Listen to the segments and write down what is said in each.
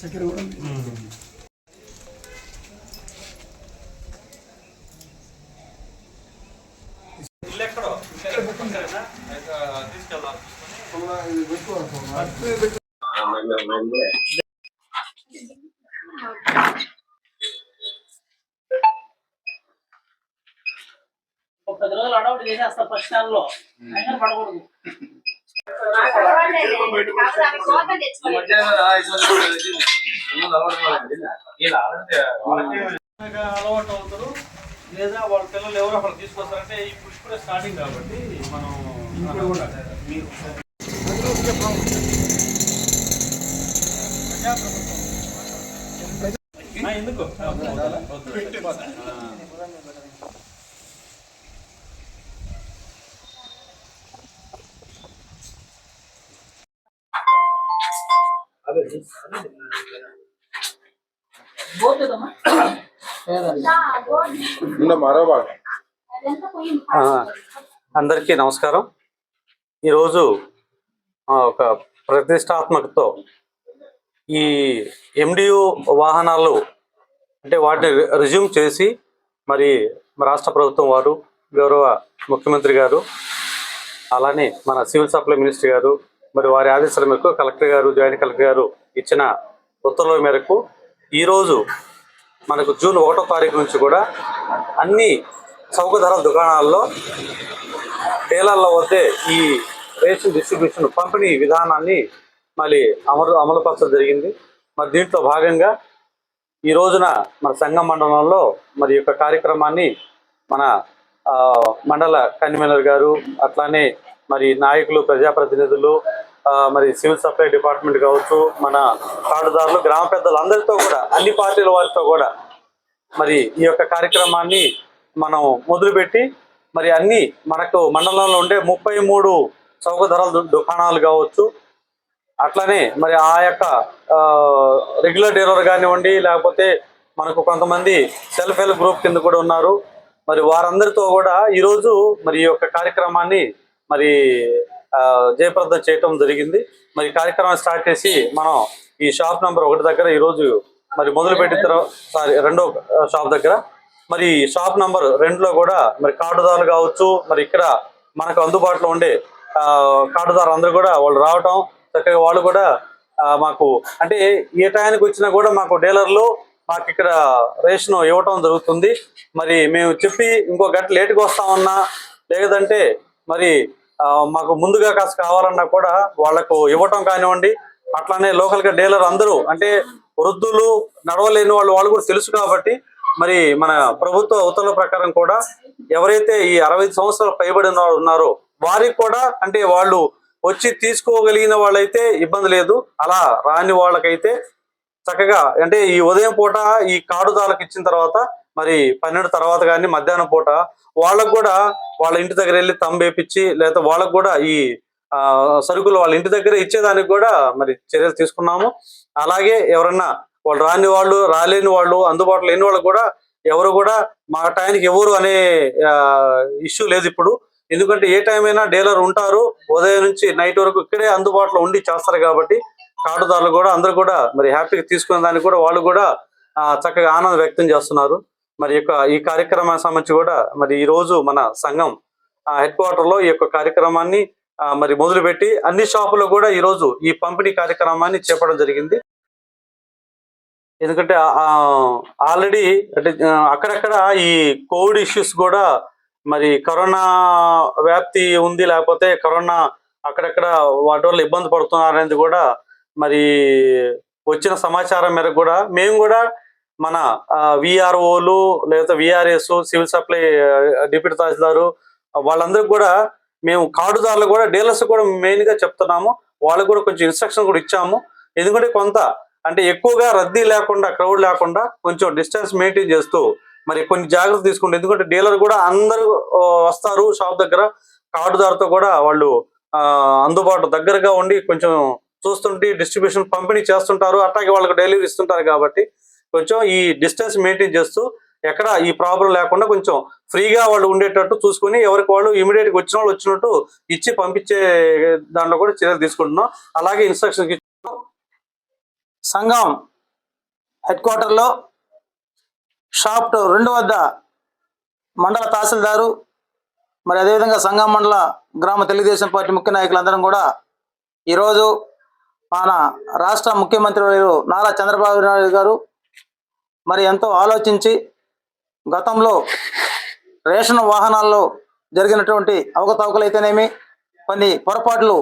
చక్కెర కూడా ఒక 10 రోజులు అడౌట్ చేసేస్తా ఫస్ట్ నెలలో అయినా పడకూడదు. అలవాటు అవుతారు లేదా వాళ్ళ పిల్లలు ఎవరో అక్కడ తీసుకొస్తారంటే ఇప్పుడు ఇప్పుడే స్టార్టింగ్ కాబట్టి మనం ఎందుకు అందరికీ నమస్కారం. ఈరోజు ఒక ప్రతిష్టాత్మకతో ఈ MDO వాహనాలు అంటే వాటిని రిజ్యూమ్ చేసి మరి రాష్ట్ర ప్రభుత్వం వారు, గౌరవ ముఖ్యమంత్రి గారు, అలానే మన సివిల్ సప్లై మినిస్టర్ గారు మరి వారి ఆదేశాల మేరకు కలెక్టర్ గారు, జాయింట్ కలెక్టర్ గారు ఇచ్చిన ఉత్తర్వుల మేరకు ఈరోజు మనకు జూన్ 1వ తారీఖు నుంచి కూడా అన్ని చౌక ధరల దుకాణాల్లో డీలర్ల వద్దే ఈ రేషన్ డిస్ట్రిబ్యూషన్ పంపిణీ విధానాన్ని మళ్ళీ అమలుపరచడం జరిగింది. మరి దీంట్లో భాగంగా ఈ రోజున మన సంఘం మండలంలో మరి యొక్క కార్యక్రమాన్ని మన మండల కన్వీనర్ గారు, అట్లానే మరి నాయకులు, ప్రజాప్రతినిధులు, మరి సివిల్ సప్లై డిపార్ట్మెంట్ కావచ్చు, మన కార్డుదారులు, గ్రామ పెద్దలు అందరితో కూడా అన్ని పార్టీల వారితో కూడా మరి ఈ యొక్క కార్యక్రమాన్ని మనం మొదలుపెట్టి మరి అన్ని మనకు మండలంలో ఉండే 33 చౌక ధరల దుకాణాలు కావచ్చు, అట్లనే మరి ఆ యొక్క రెగ్యులర్ డీలర్ కానివ్వండి, లేకపోతే మనకు కొంతమంది సెల్ఫ్ హెల్ప్ గ్రూప్ కింద కూడా ఉన్నారు. మరి వారందరితో కూడా ఈరోజు మరి ఈ యొక్క కార్యక్రమాన్ని మరి జయప్రదం చేయటం జరిగింది. మరి కార్యక్రమాన్ని స్టార్ట్ చేసి మనం ఈ షాప్ నెంబర్ 1 దగ్గర ఈరోజు మరి మొదలుపెట్టిన తర్వాత రెండో షాప్ దగ్గర మరి షాప్ నెంబర్ 2లో కూడా మరి కార్డుదారులు కావచ్చు, మరి ఇక్కడ మనకు అందుబాటులో ఉండే కార్డుదారులు అందరూ కూడా వాళ్ళు రావటం చక్కగా వాళ్ళు కూడా మాకు అంటే ఏ టైంకి వచ్చినా కూడా మాకు డీలర్లు మాకు ఇక్కడ రేషన్ ఇవ్వటం జరుగుతుంది. మరి మేము చెప్పి ఇంకో గంట లేటుగా వస్తామన్నా లేదంటే మరి మాకు ముందుగా కాస్త కావాలన్నా కూడా వాళ్లకు ఇవ్వటం కానివ్వండి. అట్లానే లోకల్గా డీలర్ అందరూ అంటే వృద్ధులు, నడవలేని వాళ్ళు కూడా తెలుసు కాబట్టి మరి మన ప్రభుత్వ ఉత్తర్వుల ప్రకారం కూడా ఎవరైతే ఈ 65 సంవత్సరాలు పైబడిన ఉన్నారో వారికి కూడా అంటే వాళ్ళు వచ్చి తీసుకోగలిగిన వాళ్ళైతే ఇబ్బంది లేదు. అలా రాని వాళ్ళకైతే చక్కగా అంటే ఈ ఉదయం పూట ఈ కార్డుదారులకు ఇచ్చిన తర్వాత మరి 12 తర్వాత కానీ మధ్యాహ్నం పూట వాళ్ళకు కూడా వాళ్ళ ఇంటి దగ్గర వెళ్ళి తంబేపించి లేదా వాళ్ళకు కూడా ఈ సరుకులు వాళ్ళ ఇంటి దగ్గర ఇచ్చేదానికి కూడా మరి చర్యలు తీసుకున్నాము. అలాగే ఎవరన్నా వాళ్ళు రాని వాళ్ళు, రాలేని వాళ్ళు, అందుబాటులో లేని వాళ్ళు కూడా ఎవరు కూడా మా టైంకి ఎవరు అనే ఇష్యూ లేదు ఇప్పుడు. ఎందుకంటే ఏ టైం అయినా డీలర్ ఉంటారు, ఉదయం నుంచి నైట్ వరకు ఇక్కడే అందుబాటులో ఉండి చేస్తారు కాబట్టి కార్డుదారులు కూడా అందరూ కూడా మరి హ్యాపీగా తీసుకునే దానికి కూడా వాళ్ళు కూడా చక్కగా ఆనందం వ్యక్తం చేస్తున్నారు. మరి ఈ కార్యక్రమానికి సంబంధించి కూడా మరి ఈ రోజు మన సంఘం హెడ్ క్వార్టర్లో ఈ యొక్క కార్యక్రమాన్ని మరి మొదలుపెట్టి అన్ని షాపుల్లో కూడా ఈరోజు ఈ పంపిణీ కార్యక్రమాన్ని చేపట్టడం జరిగింది. ఎందుకంటే ఆల్రెడీ అంటే అక్కడక్కడ ఈ కోవిడ్ ఇష్యూస్ కూడా మరి కరోనా వ్యాప్తి ఉంది, లేకపోతే కరోనా అక్కడక్కడ వాటి వల్ల ఇబ్బంది పడుతున్నారు అనేది కూడా మరి వచ్చిన సమాచారం మేరకు కూడా మేము కూడా మన విఆర్ఓలు లేదా VRS, civil supply deputy tahsildar వాళ్ళందరికీ కూడా మేము కార్డుదారులు కూడా డీలర్స్ కూడా మెయిన్గా చెప్తున్నాము. వాళ్ళకు కూడా కొంచెం ఇన్స్ట్రక్షన్ కూడా ఇచ్చాము. ఎందుకంటే కొంత అంటే ఎక్కువగా రద్దీ లేకుండా, క్రౌడ్ లేకుండా కొంచెం డిస్టెన్స్ మెయింటైన్ చేస్తూ మరి కొన్ని జాగ్రత్తలు తీసుకుంటారు. ఎందుకంటే డీలర్ కూడా అందరూ వస్తారు షాప్ దగ్గర, కార్డుదారుతో కూడా వాళ్ళు అందుబాటు దగ్గరగా ఉండి కొంచెం చూస్తుంటే డిస్ట్రిబ్యూషన్ పంపిణీ చేస్తుంటారు, అట్లాగే వాళ్ళకి డెలివరీ ఇస్తుంటారు కాబట్టి కొంచెం ఈ డిస్టెన్స్ మెయింటైన్ చేస్తూ ఎక్కడ ఈ ప్రాబ్లం లేకుండా కొంచెం ఫ్రీగా వాళ్ళు ఉండేటట్టు చూసుకుని ఎవరికి వాళ్ళు ఇమీడియట్గా వచ్చిన వాళ్ళు వచ్చినట్టు ఇచ్చి పంపించే దాంట్లో కూడా చర్యలు తీసుకుంటున్నాం. అలాగే ఇన్స్ట్రక్షన్ సంఘం హెడ్ క్వార్టర్లో షాప్ 2 వద్ద మండల తహసీల్దారు మరి అదేవిధంగా సంఘం మండల గ్రామ తెలుగుదేశం పార్టీ ముఖ్య నాయకులందరం కూడా ఈరోజు మన రాష్ట్ర ముఖ్యమంత్రి నారా చంద్రబాబు నాయుడు గారు మరి ఎంతో ఆలోచించి గతంలో రేషన్ వాహనాల్లో జరిగినటువంటి అవకతవకలైతేనేమి కొన్ని పొరపాట్లు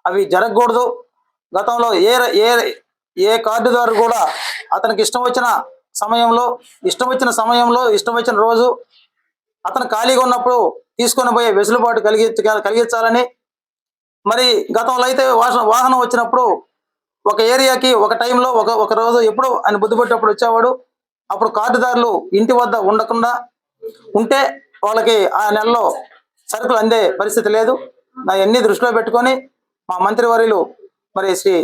అవి జరగకూడదు. గతంలో ఏ కార్డుదారు కూడా అతనికి ఇష్టం వచ్చిన సమయంలో ఇష్టం వచ్చిన రోజు అతను ఖాళీగా ఉన్నప్పుడు తీసుకొని పోయే వెసులుబాటు కలిగించాలని, మరి గతంలో అయితే వాహనం వచ్చినప్పుడు ఒక ఏరియాకి ఒక టైంలో ఒక రోజు ఎప్పుడు ఆయన బుద్ధి పెట్టేప్పుడు వచ్చేవాడు. అప్పుడు కార్డుదారులు ఇంటి వద్ద ఉండకుండా ఉంటే వాళ్ళకి ఆ నెలలో సరుకులు అందే పరిస్థితి లేదు. అన్ని దృష్టిలో పెట్టుకొని మా మంత్రివర్యులు మరి శ్రీ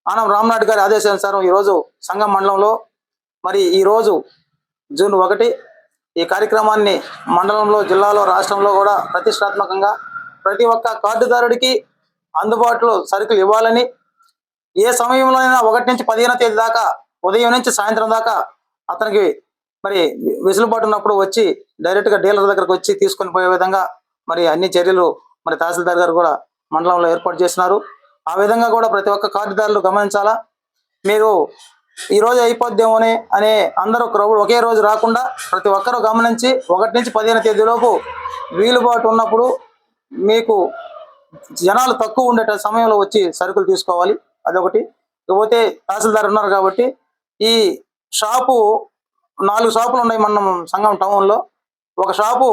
ఆనం రామనాయుడు గారి ఆదేశానుసారం ఈరోజు సంఘం మండలంలో మరి ఈరోజు జూన్ 1 ఈ కార్యక్రమాన్ని మండలంలో, జిల్లాలో, రాష్ట్రంలో కూడా ప్రతిష్టాత్మకంగా ప్రతి ఒక్క కార్డుదారుడికి అందుబాటులో సరుకులు ఇవ్వాలని, ఏ సమయంలోనైనా 1 నుంచి 15వ తేదీ దాకా ఉదయం నుంచి సాయంత్రం దాకా అతనికి మరి వెసులుబాటు ఉన్నప్పుడు వచ్చి డైరెక్ట్గా డీలర్ దగ్గరకు వచ్చి తీసుకొని పోయే విధంగా మరి అన్ని చర్యలు మరి తహసీల్దార్ గారు కూడా మండలంలో ఏర్పాటు చేసినారు. ఆ విధంగా కూడా ప్రతి ఒక్క కార్డుదారులు గమనించాలా. మీరు ఈరోజు అయిపోద్దేమో అనే అందరూ ఒకే రోజు రాకుండా ప్రతి ఒక్కరూ గమనించి 1 నుంచి 15వ తేదీలోపు వీలుబాటు ఉన్నప్పుడు మీకు జనాలు తక్కువ ఉండే సమయంలో వచ్చి సరుకులు తీసుకోవాలి. అదొకటి. ఇకపోతే తహసీల్దార్ ఉన్నారు కాబట్టి ఈ షాపు 4 షాపులు ఉన్నాయి మన సంఘం టౌన్లో. ఒక షాపు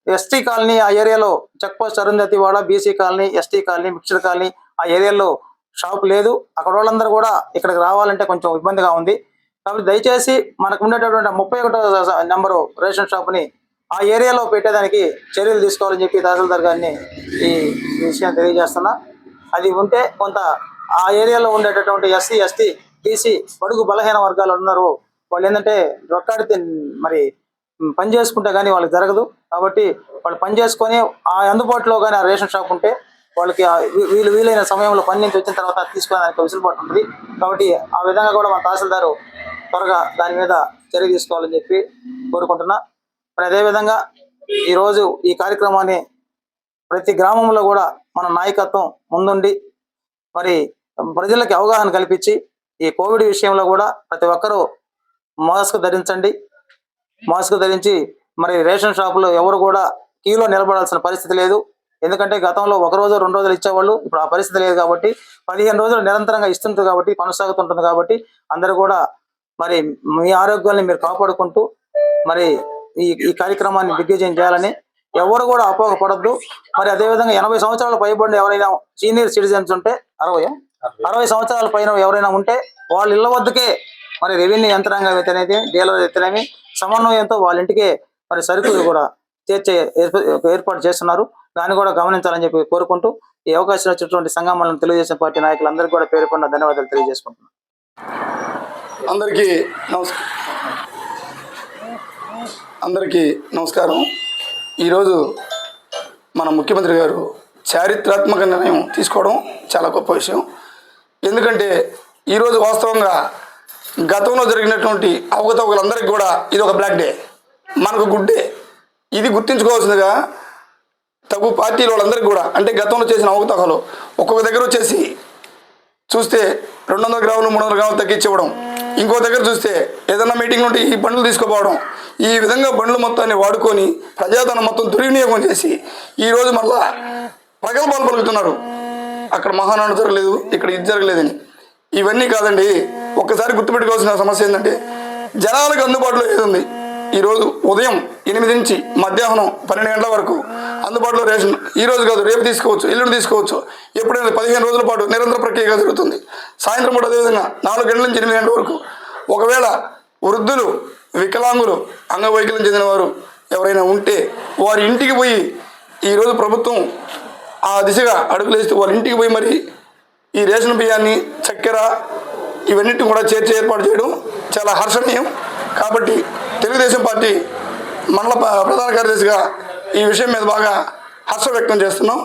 ఎస్టీ కాలనీ, ఆ ఏరియాలో check post Arundhativada, BC colony, ST colony, mixed colony, ఆ ఏరియాలో షాప్ లేదు. అక్కడ వాళ్ళందరూ కూడా ఇక్కడికి రావాలంటే కొంచెం ఇబ్బందిగా ఉంది. కాబట్టి దయచేసి మనకు ఉండేటటువంటి 31వ నెంబరు రేషన్ షాప్ని ఆ ఏరియాలో పెట్టేదానికి చర్యలు తీసుకోవాలని చెప్పి తహసీల్దార్ గారిని ఈ విషయం తెలియజేస్తున్నా. అది ఉంటే కొంత ఆ ఏరియాలో ఉండేటటువంటి ఎస్సీ, ఎస్టీ, బీసీ, బడుగు బలహీన వర్గాలు ఉన్నారు. వాళ్ళు ఏంటంటే రొక్కాడితే మరి పని చేసుకుంటే కానీ వాళ్ళకి జరగదు. కాబట్టి వాళ్ళు పని చేసుకొని ఆ అందుబాటులో కానీ ఆ రేషన్ షాప్ ఉంటే వాళ్ళకి వీలైన సమయంలో పని నుంచి వచ్చిన తర్వాత తీసుకోవడానికి వెసులుబాటు ఉంటుంది. కాబట్టి ఆ విధంగా కూడా మన తహసీల్దారు త్వరగా దాని మీద చర్య తీసుకోవాలని చెప్పి కోరుకుంటున్నా. మరి అదేవిధంగా ఈరోజు ఈ కార్యక్రమాన్ని ప్రతి గ్రామంలో కూడా మన నాయకత్వం ముందుండి మరి ప్రజలకి అవగాహన కల్పించి ఈ కోవిడ్ విషయంలో కూడా ప్రతి ఒక్కరూ మాస్క్ ధరించండి. మాస్క్ ధరించి మరి రేషన్ షాపులో ఎవరు కూడా క్యూలో నిలబడాల్సిన పరిస్థితి లేదు. ఎందుకంటే గతంలో 1 రోజు 2 రోజులు ఇచ్చేవాళ్ళు, ఇప్పుడు ఆ పరిస్థితి లేదు. కాబట్టి 15 రోజులు నిరంతరంగా ఇస్తుంటుంది కాబట్టి, కొనసాగుతుంటుంది కాబట్టి అందరూ కూడా మరి మీ ఆరోగ్యాన్ని మీరు కాపాడుకుంటూ మరి ఈ కార్యక్రమాన్ని దిగ్విజయం చేయాలని ఎవరు కూడా అపోహపడద్దు. మరి అదేవిధంగా 80 సంవత్సరాల పైబడిన ఎవరైనా సీనియర్ సిటిజన్స్ ఉంటే 60 సంవత్సరాల పైన ఎవరైనా ఉంటే వాళ్ళ ఇళ్ల వద్దకే మరి రెవెన్యూ యంత్రాంగం అయితేనేది, డీలర్ అయితేనేమి సమన్వయంతో వాళ్ళ ఇంటికే మరి సరుకులు కూడా ఏర్పాటు చేస్తున్నారు. దాన్ని కూడా గమనించాలని చెప్పి కోరుకుంటూ ఈ అవకాశం వచ్చినటువంటి సంఘం మండలం తెలుగుదేశం పార్టీ నాయకులందరికీ కూడా పేరు పడిన ధన్యవాదాలు తెలియజేసుకుంటున్నాను. అందరికీ నమస్కారం. ఈరోజు మన ముఖ్యమంత్రి గారు చారిత్రాత్మక నిర్ణయం తీసుకోవడం చాలా గొప్ప విషయం. ఎందుకంటే ఈరోజు వాస్తవంగా గతంలో జరిగినటువంటి అవకతవకలందరికీ కూడా ఇది ఒక బ్లాక్ డే, మనకు గుడ్ డే. ఇది గుర్తించుకోవాల్సిందిగా తగు పార్టీల వాళ్ళందరికీ కూడా, అంటే గతంలో చేసిన అవకతవకలు ఒక్కొక్క దగ్గర వచ్చేసి చూస్తే 200 గ్రాములు 300 గ్రాములు తగ్గించివ్వడం, ఇంకో దగ్గర చూస్తే ఏదైనా మీటింగ్ నుండి ఈ బండ్లు తీసుకుపోవడం, ఈ విధంగా బండ్లు మొత్తాన్ని వాడుకొని ప్రజాధనం మొత్తం దుర్వినియోగం చేసి ఈరోజు మళ్ళా ప్రగల్భాలు పలుకుతున్నారు. అక్కడ మహానాడు జరగలేదు, ఇక్కడ ఇది జరగలేదని. ఇవన్నీ కాదండి. ఒక్కసారి గుర్తుపెట్టుకోవాల్సిన సమస్య ఏంటంటే జనాలకు అందుబాటులో ఏది ఉంది. ఈరోజు ఉదయం 8 నుంచి మధ్యాహ్నం 12 గంటల వరకు అందుబాటులో రేషన్ ఈరోజు కాదు రేపు తీసుకోవచ్చు, ఎల్లుండి తీసుకోవచ్చు, ఎప్పుడైనా 15 రోజుల పాటు నిరంతర ప్రక్రియగా జరుగుతుంది. సాయంత్రం కూడా అదేవిధంగా 4 గంటల నుంచి 8 గంటల వరకు. ఒకవేళ వృద్ధులు, వికలాంగులు, అంగవైకల్యం చెందిన వారు ఎవరైనా ఉంటే వారి ఇంటికి పోయి ఈరోజు ప్రభుత్వం ఆ దిశగా అడుగులేస్తూ వాళ్ళ ఇంటికి పోయి మరి ఈ రేషన్ బియ్యాన్ని, చక్కెర ఇవన్నిటిని కూడా చేర్చి ఏర్పాటు చేయడం చాలా హర్షణీయం. కాబట్టి తెలుగుదేశం పార్టీ మండల ప్రధాన కార్యదర్శిగా ఈ విషయం మీద బాగా హర్షం వ్యక్తం చేస్తున్నాం.